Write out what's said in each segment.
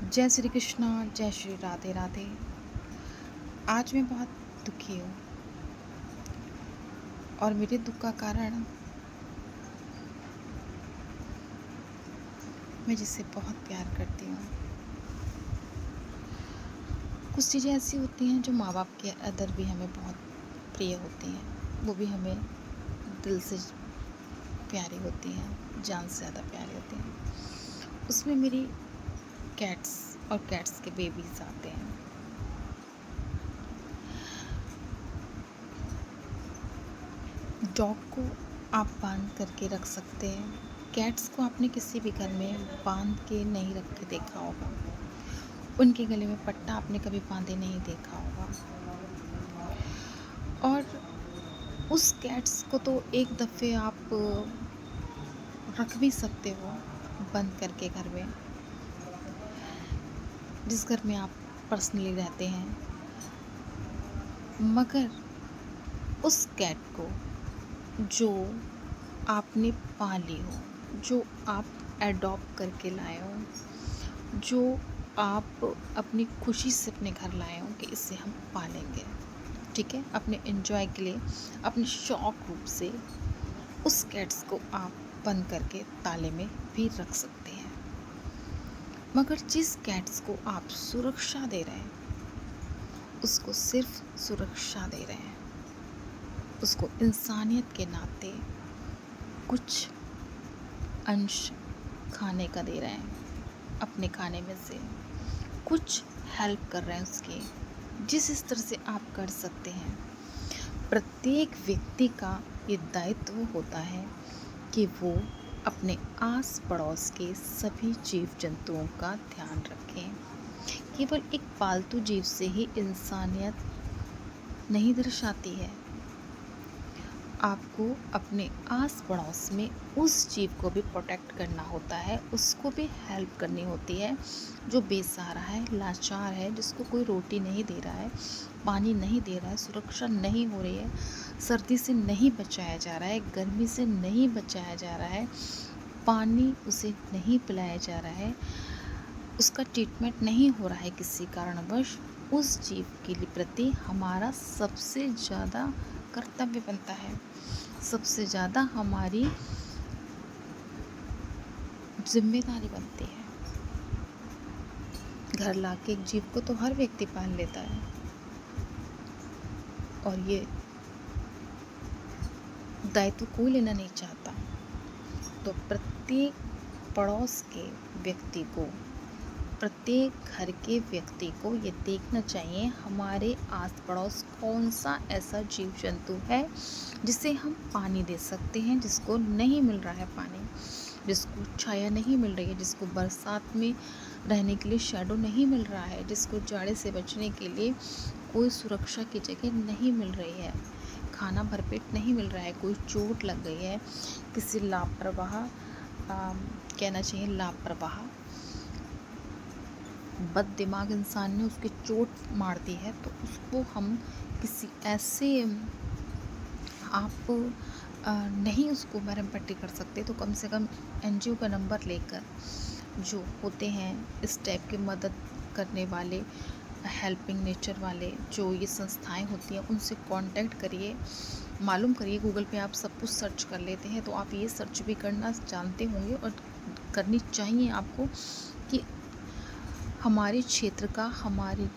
जय श्री कृष्णा, जय श्री राधे राधे। आज मैं बहुत दुखी हूँ और मेरे दुख का कारण मैं जिससे बहुत प्यार करती हूँ। कुछ चीज़ें ऐसी होती हैं जो माँ बाप के अदर भी हमें बहुत प्रिय होती हैं, वो भी हमें दिल से प्यारी होती हैं, जान से ज़्यादा प्यारी होती हैं। उसमें मेरी कैट्स और कैट्स के बेबीज़ आते हैं। डॉग को आप बांध करके रख सकते हैं, कैट्स को आपने किसी भी घर में बांध के नहीं रख के देखा होगा। उनके गले में पट्टा आपने कभी बांधे नहीं देखा होगा। और उस कैट्स को तो एक दफ़े आप रख भी सकते हो बंद करके घर में, जिस घर में आप पर्सनली रहते हैं, मगर उस कैट को जो आपने पाली हो, जो आप एडॉप्ट करके लाए हो, जो आप अपनी खुशी से अपने घर लाए हो कि इसे हम पालेंगे, ठीक है, अपने एंजॉय के लिए, अपने शौक रूप से, उस कैट्स को आप बंद करके ताले में भी रख सकते हैं। मगर जिस कैट्स को आप सुरक्षा दे रहे हैं, उसको सिर्फ सुरक्षा दे रहे हैं, उसको इंसानियत के नाते कुछ अंश खाने का दे रहे हैं, अपने खाने में से कुछ हेल्प कर रहे हैं उसके, जिस तरह से आप कर सकते हैं। प्रत्येक व्यक्ति का ये दायित्व होता है कि वो अपने आस पड़ोस के सभी जीव जंतुओं का ध्यान रखें। केवल एक पालतू जीव से ही इंसानियत नहीं दर्शाती है, आपको अपने आस पड़ोस में उस जीव को भी प्रोटेक्ट करना होता है, उसको भी हेल्प करनी होती है जो बेसहारा है, लाचार है, जिसको कोई रोटी नहीं दे रहा है, पानी नहीं दे रहा है, सुरक्षा नहीं हो रही है, सर्दी से नहीं बचाया जा रहा है, गर्मी से नहीं बचाया जा रहा है, पानी उसे नहीं पिलाया जा रहा है, उसका ट्रीटमेंट नहीं हो रहा है किसी कारणवश, उस जीव के प्रति हमारा सबसे ज़्यादा कर्तव्य बनता है, सबसे ज़्यादा हमारी जिम्मेदारी बनती है। घर लाके एक जीव को तो हर व्यक्ति पाल लेता है, और ये दायित्व कोई लेना नहीं चाहता। तो प्रत्येक पड़ोस के व्यक्ति को, प्रत्येक घर के व्यक्ति को ये देखना चाहिए हमारे आस पड़ोस कौन सा ऐसा जीव जंतु है जिसे हम पानी दे सकते हैं, जिसको नहीं मिल रहा है पानी, जिसको छाया नहीं मिल रही है, जिसको बरसात में रहने के लिए शैडो नहीं मिल रहा है, जिसको जाड़े से बचने के लिए कोई सुरक्षा की जगह नहीं मिल रही है, खाना भरपेट नहीं मिल रहा है, कोई चोट लग गई है, किसी लापरवाह कहना चाहिए लापरवाह बद दिमाग इंसान ने उसकी चोट मार दी है, तो उसको हम किसी ऐसे आप नहीं उसको मरहम पट्टी कर सकते, तो कम से कम एनजीओ का नंबर लेकर, जो होते हैं इस टाइप की मदद करने वाले, हेल्पिंग नेचर वाले जो ये संस्थाएं होती हैं, उनसे कांटेक्ट करिए, मालूम करिए। गूगल पे आप सब कुछ सर्च कर लेते हैं, तो आप ये सर्च भी करना जानते होंगे और करनी चाहिए आपको कि हमारे क्षेत्र का, हमारे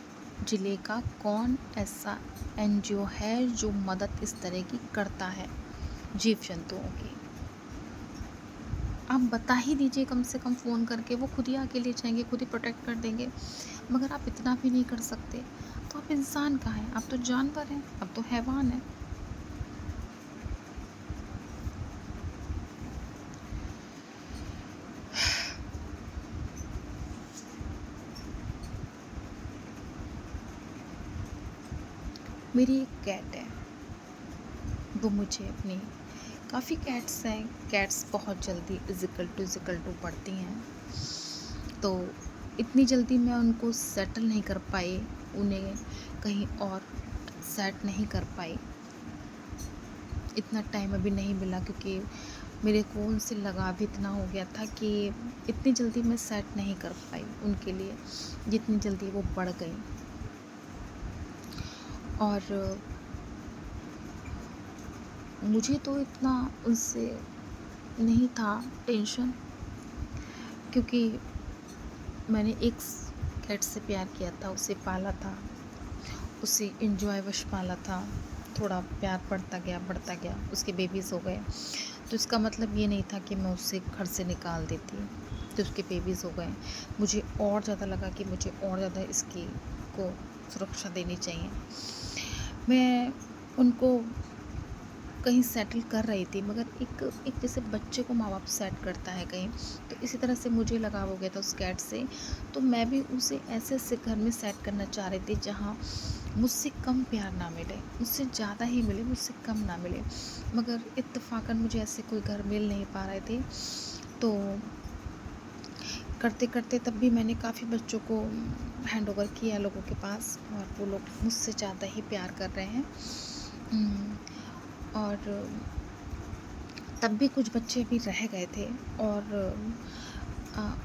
ज़िले का कौन ऐसा एनजीओ है जो मदद इस तरह की करता है जीव जंतुओं की। आप बता ही दीजिए कम से कम फ़ोन करके, वो खुद ही आके ले जाएंगे, खुद ही प्रोटेक्ट कर देंगे। मगर आप इतना भी नहीं कर सकते, तो आप इंसान कहाँ हैं? आप तो जानवर हैं, आप तो हैवान हैं। मेरी एक कैट है, वो मुझे अपनी, काफ़ी कैट्स हैं, कैट्स बहुत जल्दी इज़िकल टू बढ़ती हैं, तो इतनी जल्दी मैं उनको सेटल नहीं कर पाई, उन्हें कहीं और सेट नहीं कर पाई, इतना टाइम अभी नहीं मिला, क्योंकि मेरे को उनसे लगाव इतना हो गया था कि इतनी जल्दी मैं सेट नहीं कर पाई उनके लिए, जितनी जल्दी वो बढ़ गई। और मुझे तो इतना उनसे नहीं था टेंशन, क्योंकि मैंने एक कैट से प्यार किया था, उसे पाला था, उसे एंजॉयवश पाला था। थोड़ा प्यार बढ़ता गया, उसके बेबीज़ हो गए। तो इसका मतलब ये नहीं था कि मैं उसे घर से निकाल देती, तो उसके बेबीज़ हो गए। मुझे और ज़्यादा लगा कि मुझे और ज़्यादा इसकी को सुरक्षा देनी चाहिए। मैं उनको कहीं सेटल कर रही थी, मगर एक एक जैसे बच्चे को माँ बाप सेट करता है कहीं, तो इसी तरह से मुझे लगाव हो गया था उस कैट से। तो मैं भी उसे ऐसे ऐसे घर में सेट करना चाह रही थी जहाँ मुझसे कम प्यार ना मिले, मुझसे ज़्यादा ही मिले, मुझसे कम ना मिले। मगर इत्तेफाकन मुझे ऐसे कोई घर मिल नहीं पा रहे थे। तो करते करते तब भी मैंने काफ़ी बच्चों को हैंड ओवर किया लोगों के पास, और वो लोग मुझसे ज़्यादा ही प्यार कर रहे हैं। और तब भी कुछ बच्चे भी रह गए थे, और अ,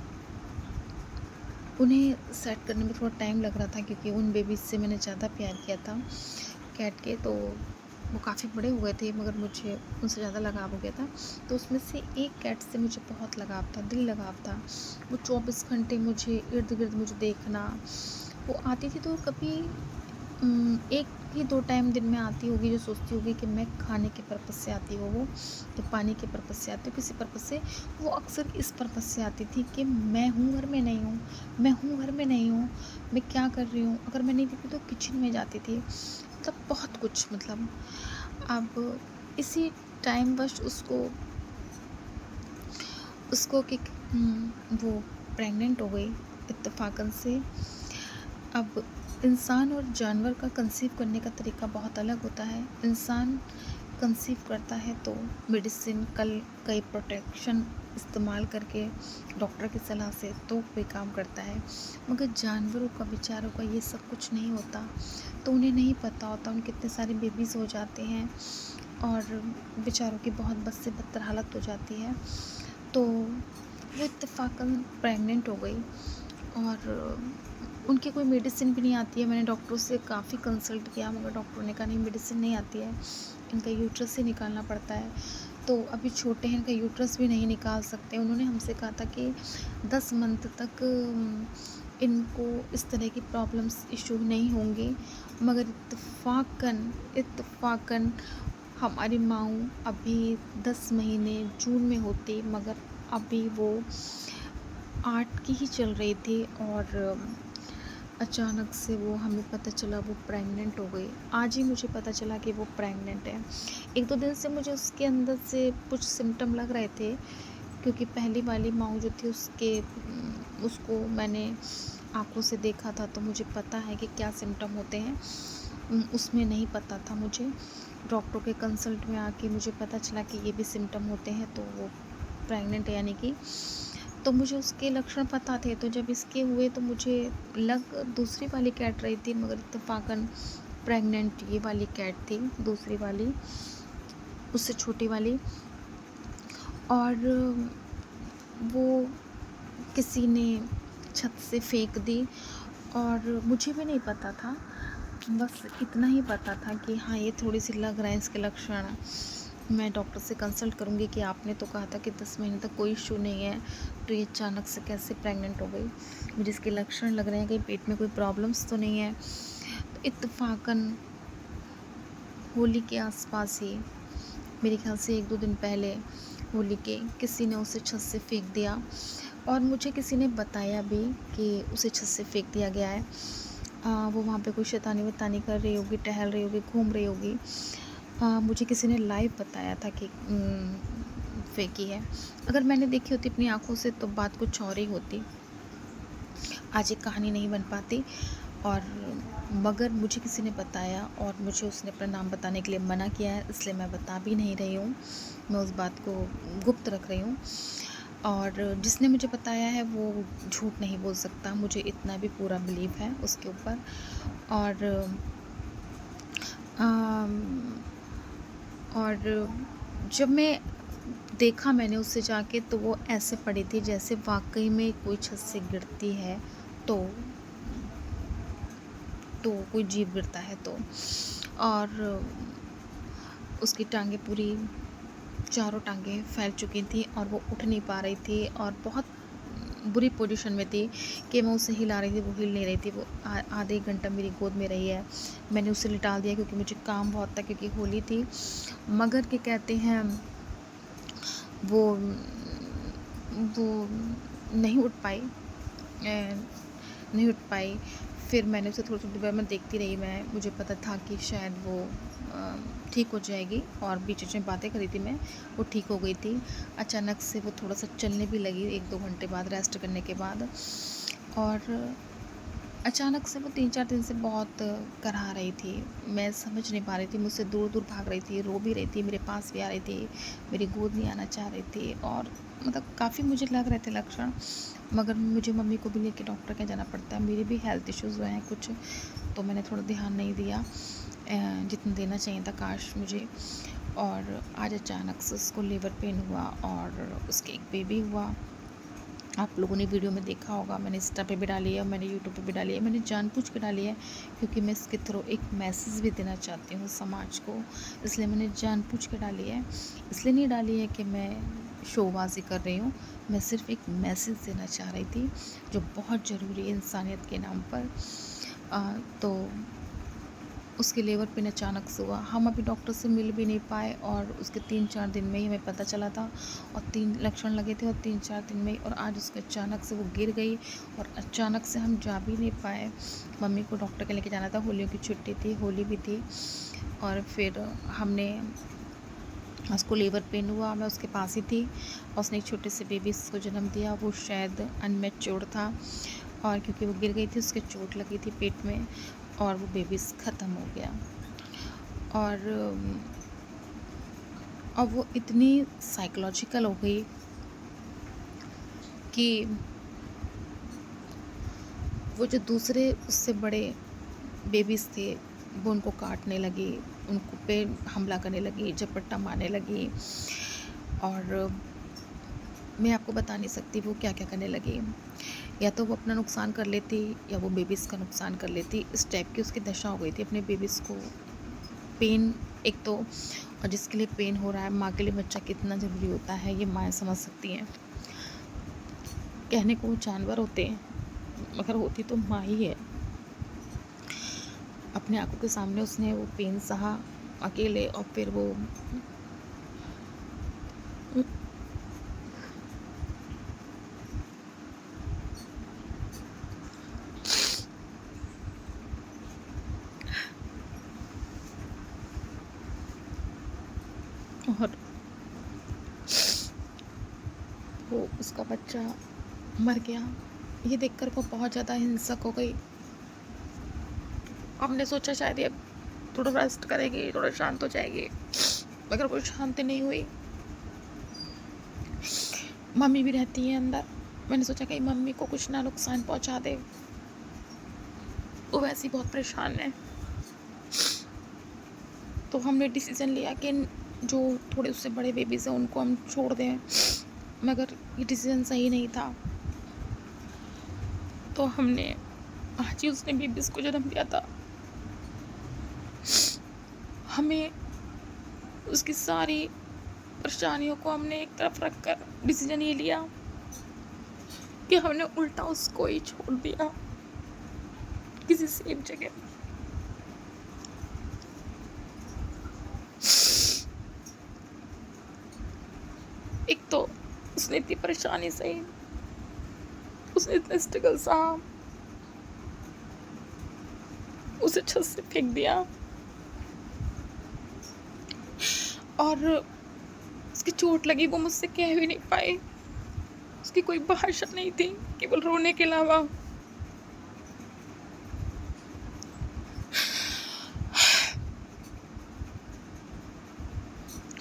उन्हें सेट करने में थोड़ा टाइम लग रहा था, क्योंकि उन बेबीज़ से मैंने ज़्यादा प्यार किया था कैट के। तो वो काफ़ी बड़े हो गए थे, मगर मुझे उनसे ज़्यादा लगाव हो गया था। तो उसमें से एक कैट से मुझे बहुत लगाव था, दिल लगाव था। वो 24 घंटे मुझे इर्द गिर्द मुझे देखना। वो आती थी तो कभी एक ही 2 टाइम दिन में आती होगी, जो सोचती होगी कि मैं खाने के पर्पज़ से आती हो वो, तो पानी के पर्पज़ से आती हो, किसी पर्पज़ से। वो अक्सर इस पर्पज़ से आती थी कि मैं हूँ घर में नहीं हूँ, मैं हूँ घर में नहीं हूँ, मैं क्या कर रही हूँ। अगर मैं नहीं दिखी तो किचन में जाती थी, मतलब बहुत कुछ, मतलब। अब इसी टाइम बस उसको उसको कि वो प्रेग्नेंट हो गई इत्तेफाकन से। अब इंसान और जानवर का कंसीव करने का तरीका बहुत अलग होता है। इंसान कंसीव करता है तो मेडिसिन कई प्रोटेक्शन इस्तेमाल करके, डॉक्टर की सलाह से तो कोई काम करता है। मगर जानवरों का, बेचारों का ये सब कुछ नहीं होता, तो उन्हें नहीं पता होता उनके कितने सारे बेबीज़ हो जाते हैं, और बेचारों की बहुत बद से बदतर हालत हो जाती है। तो वो इत्तेफाकन प्रेग्नेंट हो गई, और उनकी कोई मेडिसिन भी नहीं आती है। मैंने डॉक्टरों से काफ़ी कंसल्ट किया, मगर डॉक्टरों ने कहा नहीं, मेडिसिन नहीं आती है, इनका यूट्रस ही निकालना पड़ता है। तो अभी छोटे हैं, इनका यूट्रस भी नहीं निकाल सकते। उन्होंने हमसे कहा था कि 10 मंथ तक इनको इस तरह की प्रॉब्लम्स इशू नहीं होंगी। मगर इत्तेफाकन हमारी माऊ अभी 10 महीने जून में होती, मगर अभी वो 8 की ही चल रही थी, और अचानक से वो हमें पता चला वो प्रेग्नेंट हो गई। आज ही मुझे पता चला कि वो प्रेग्नेंट है। 1-2 दिन से मुझे उसके अंदर से कुछ सिम्पटम लग रहे थे, क्योंकि पहली वाली माँ जो थी उसको मैंने आँखों से देखा था, तो मुझे पता है कि क्या सिम्पटम होते हैं। उसमें नहीं पता था मुझे। डॉक्टर के कंसल्ट में आके मुझे पता चला कि ये भी सिम्पटम होते हैं, तो वो प्रेग्नेंट है यानी कि। तो मुझे उसके लक्षण पता थे, तो जब इसके हुए तो मुझे दूसरी वाली कैट रही थी, मगर इत्तेफाकन प्रेग्नेंट ये वाली कैट थी, दूसरी वाली, उससे छोटी वाली। और वो किसी ने छत से फेंक दी, और मुझे भी नहीं पता था, बस इतना ही पता था कि हाँ, ये थोड़ी सी लग रहा है इसके लक्षण। मैं डॉक्टर से कंसल्ट करूँगी कि आपने तो कहा था कि 10 महीने तक कोई इशू नहीं है, तो ये अचानक से कैसे प्रेग्नेंट हो गई। मुझे इसके लक्षण लग रहे हैं, कहीं पेट में कोई प्रॉब्लम्स तो नहीं है। तो इत्तेफाकन होली के आसपास ही, मेरे ख्याल से 1-2 दिन पहले होली के, किसी ने उसे छत से फेंक दिया, और मुझे किसी ने बताया भी कि उसे छत से फेंक दिया गया है। वो वहाँ पे कोई शैतानी-वैतानी कर रही होगी, टहल रही होगी, घूम रही होगी। मुझे किसी ने लाइव बताया था कि फेंकी है। अगर मैंने देखी होती अपनी आँखों से तो बात कुछ और ही होती। आज ये कहानी नहीं बन पाती, और मगर मुझे किसी ने बताया, और मुझे उसने अपना नाम बताने के लिए मना किया है, इसलिए मैं बता भी नहीं रही हूँ। मैं उस बात को गुप्त रख रही हूँ, और जिसने मुझे बताया है वो झूठ नहीं बोल सकता, मुझे इतना भी पूरा बिलीव है उसके ऊपर। और अम, और जब मैं देखा मैंने उससे जाके तो वो ऐसे पड़ी थी जैसे वाक़ई में कोई छत से गिरती है तो कोई जीव गिरता है तो। और उसकी टाँगें पूरी चारों टाँगें फैल चुकी थी और वो उठ नहीं पा रही थी और बहुत बुरी पोजीशन में थी कि मैं उसे हिला रही थी, वो हिल नहीं रही थी। वो आधे 1 घंटा मेरी गोद में रही है। मैंने उसे लिटा दिया क्योंकि मुझे काम बहुत था, क्योंकि होली थी। मगर क्या कहते हैं, वो वो नहीं उठ पाई, नहीं उठ पाई। फिर मैंने उसे थोड़ी देर में देखती रही। मुझे पता था कि शायद वो ठीक हो जाएगी और बीच में बातें करी थी मैं, वो ठीक हो गई थी। अचानक से वो थोड़ा सा चलने भी लगी 1-2 घंटे बाद, रेस्ट करने के बाद। और अचानक से वो 3-4 दिन से बहुत करहा रही थी। मैं समझ नहीं पा रही थी, मुझसे दूर दूर भाग रही थी, रो भी रही थी, मेरे पास भी आ रही थी, मेरी गोद नहीं आना चाह रही थी। और मतलब काफ़ी मुझे लग रहे थे लक्षण, मगर मुझे मम्मी को भी लेके डॉक्टर के जाना पड़ता है। मेरे भी हेल्थ इश्यूज़ हुए हैं कुछ, तो मैंने थोड़ा ध्यान नहीं दिया जितना देना चाहिए था, काश मुझे। और आज अचानक से उसको लेबर पेन हुआ और उसके एक बेबी हुआ। आप लोगों ने वीडियो में देखा होगा, मैंने इंस्टा पे भी डाली है, मैंने यूट्यूब पे भी डाली है, मैंने जानबूझ के डाली है क्योंकि मैं इसके थ्रू एक मैसेज भी देना चाहती हूँ समाज को, इसलिए मैंने जानबूझ के डाली है। इसलिए नहीं डाली है कि मैं शोबाजी कर रही हूँ, मैं सिर्फ एक मैसेज देना चाह रही थी जो बहुत ज़रूरी है इंसानियत के नाम पर। तो उसके लेबर पेन अचानक से हुआ। हम अभी डॉक्टर से मिल भी नहीं पाए और उसके 3-4 दिन में ही हमें पता चला था और 3 लक्षण लगे थे और 3-4 दिन में ही। और आज उसके अचानक से वो गिर गई और अचानक से हम जा भी नहीं पाए। मम्मी को डॉक्टर के लेके जाना था, होलियों की छुट्टी थी, होली भी थी। और फिर हमने, उसको लेबर पेन हुआ, मैं उसके पास ही थी और उसने एक छोटे से बेबी को जन्म दिया। वो शायद अनमैच्योर था और क्योंकि वो गिर गई थी, उसके चोट लगी थी पेट में और वो बेबीज़ ख़त्म हो गया। और अब वो इतनी साइकोलॉजिकल हो गई कि वो जो दूसरे उससे बड़े बेबीज़ थे वो उनको काटने लगी, उनको पे हमला करने लगी, झपट्टा मारने लगी। और मैं आपको बता नहीं सकती वो क्या क्या करने लगी। या तो वो अपना नुकसान कर लेती या वो बेबीज़ का नुकसान कर लेती। इस टाइप की उसकी दशा हो गई थी। अपने बेबीज़ को पेन एक तो, और जिसके लिए पेन हो रहा है, माँ के लिए बच्चा कितना ज़रूरी होता है ये माँ समझ सकती हैं। कहने को वो जानवर होते हैं मगर होती तो माँ ही है। अपने आंखों के सामने उसने वो पेन सहा अकेले और फिर वो और वो उसका बच्चा मर गया। ये देखकर वो बहुत ज़्यादा हिंसक हो गई। हमने सोचा शायद ये थोड़ा रेस्ट करेगी, थोड़ा शांत हो जाएगी, मगर कोई शांति नहीं हुई। मम्मी भी रहती है अंदर। मैंने सोचा कहीं मम्मी को कुछ ना नुकसान पहुंचा दे, वो वैसे ही बहुत परेशान है। तो हमने डिसीज़न लिया कि जो थोड़े उससे बड़े बेबीज़ हैं उनको हम छोड़ दें, मगर ये डिसीज़न सही नहीं था। तो हमने आज ही उसने बेबीज़ को जन्म दिया था। हमें उसकी सारी परेशानियों को हमने एक तरफ रख कर डिसीज़न ये लिया कि हमने उल्टा उसको ही छोड़ दिया किसी सेफ जगह। एक तो उसने इतनी परेशानी सही, उसने इतना स्ट्रगल सहा, उसे छत से फेंक दिया और उसकी चोट लगी, वो मुझसे कह भी नहीं पाई। उसकी कोई भाषा नहीं थी, केवल रोने के अलावा।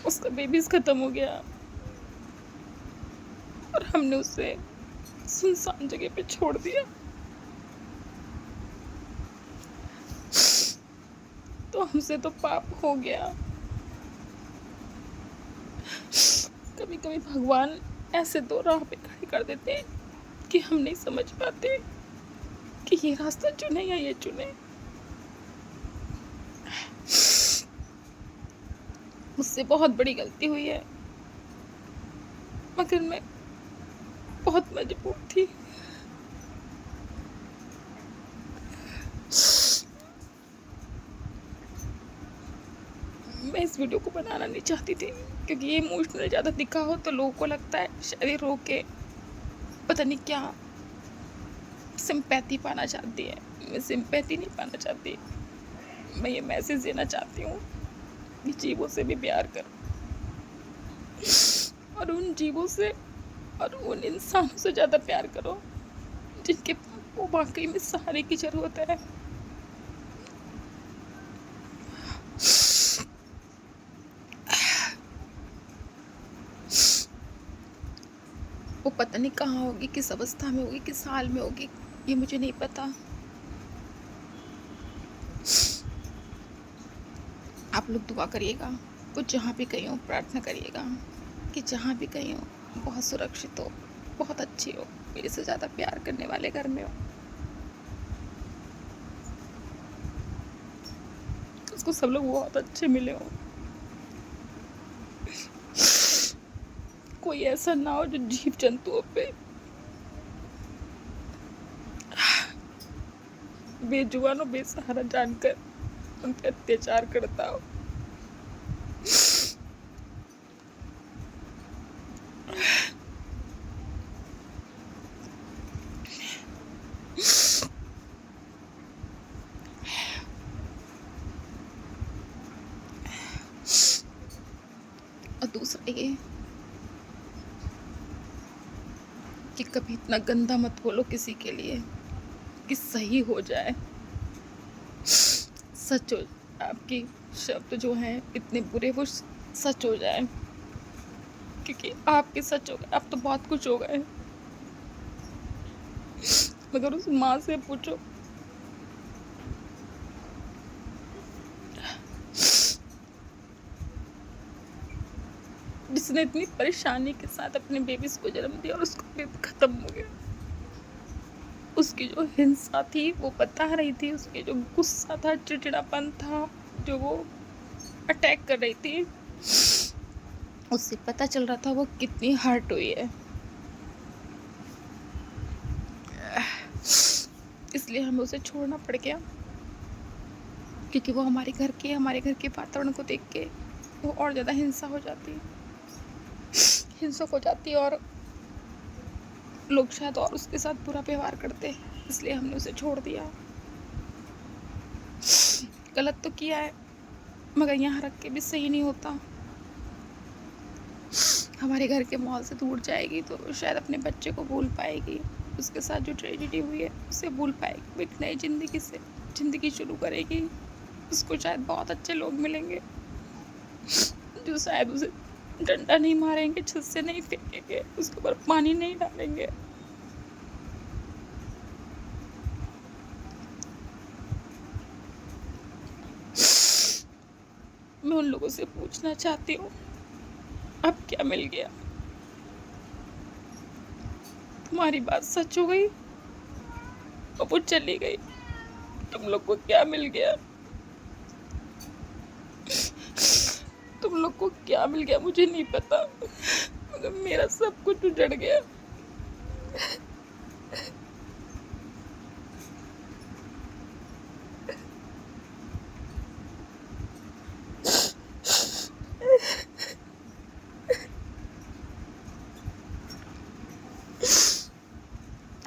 उसका बेबीज खत्म हो गया और हमने उसे सुनसान जगह पे छोड़ दिया। तो हमसे तो पाप हो गया। कभी कभी भगवान ऐसे तो राह पे खड़ी कर देते हैं कि हम नहीं समझ पाते कि ये रास्ता चुने या ये चुने। मुझसे बहुत बड़ी गलती हुई है, मगर मैं बहुत मजबूर थी। मैं इस वीडियो को बनाना नहीं चाहती थी, क्योंकि ये इमोशनल ज़्यादा दिखा हो तो लोगों को लगता है शायद ये रो के पता नहीं क्या सिंपैथी पाना चाहती है। मैं सिंपैथी नहीं पाना चाहती, मैं ये मैसेज देना चाहती हूँ कि जीवों से भी प्यार करो, और उन जीवों से और उन इंसानों से ज़्यादा प्यार करो जिनके वो वाकई में सहारे की ज़रूरत है। वो पता नहीं कहाँ होगी, किस अवस्था में होगी, किस हाल में होगी, ये मुझे नहीं पता। आप लोग दुआ करिएगा, वो जहाँ भी कहीं हो प्रार्थना करिएगा कि जहाँ भी कहीं हो बहुत सुरक्षित हो, बहुत अच्छी हो, मेरे से ज़्यादा प्यार करने वाले घर में हो, उसको सब लोग बहुत अच्छे मिले हो। कोई ऐसा ना हो जो जीव जंतुओं पे बेजुबान और बेसहारा जानकर उन पे अत्याचार करता हो। और दूसरा ये कि कभी इतना गंदा मत बोलो किसी के लिए कि सही हो जाए, सच हो, आपकी शब्द जो हैं इतने बुरे वो सच हो जाए, क्योंकि आपके सच हो गए, आप तो बहुत कुछ हो गए। मगर उस माँ से पूछो, जिसने इतनी परेशानी के साथ अपने बेबीज को जन्म दिया और उसको भी खत्म हो गया। उसकी जो हिंसा थी वो बता रही थी, उसके जो गुस्सा था, चिड़चिड़ापन था, जो वो अटैक कर रही थी, उससे पता चल रहा था वो कितनी हर्ट हुई है। इसलिए हमें उसे छोड़ना पड़ गया, क्योंकि वो हमारे घर के वातावरण को देख के वो और ज़्यादा हिंसक हो जाती और लोग शायद और उसके साथ बुरा व्यवहार करते, इसलिए हमने उसे छोड़ दिया। गलत तो किया है, मगर यहाँ रख के भी सही नहीं होता। हमारे घर के माहौल से दूर जाएगी तो शायद अपने बच्चे को भूल पाएगी, उसके साथ जो ट्रेजेडी हुई है उसे भूल पाएगी, वो एक नई ज़िंदगी शुरू करेगी। उसको शायद बहुत अच्छे लोग मिलेंगे जो शायद उसे डंडा नहीं मारेंगे, छत से नहीं फेंकेंगे, उसके ऊपर पानी नहीं डालेंगे। मैं उन लोगों से पूछना चाहती हूँ, अब क्या मिल गया? तुम्हारी बात सच हो गई और वो चली गई, तुम लोग को क्या मिल गया? तुम लोग को क्या मिल गया मुझे नहीं पता, मगर मेरा सब कुछ उजड़ गया।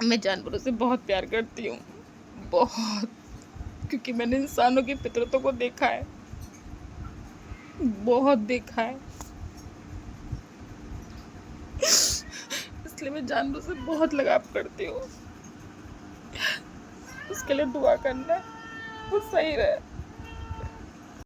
मैं जानवरों से बहुत प्यार करती हूँ, बहुत, क्योंकि मैंने इंसानों की फितरतों को देखा है, बहुत देखा है। इसलिए मैं जानवरों से बहुत लगाव करती हूँ। उसके लिए दुआ करना, वो सही रहे।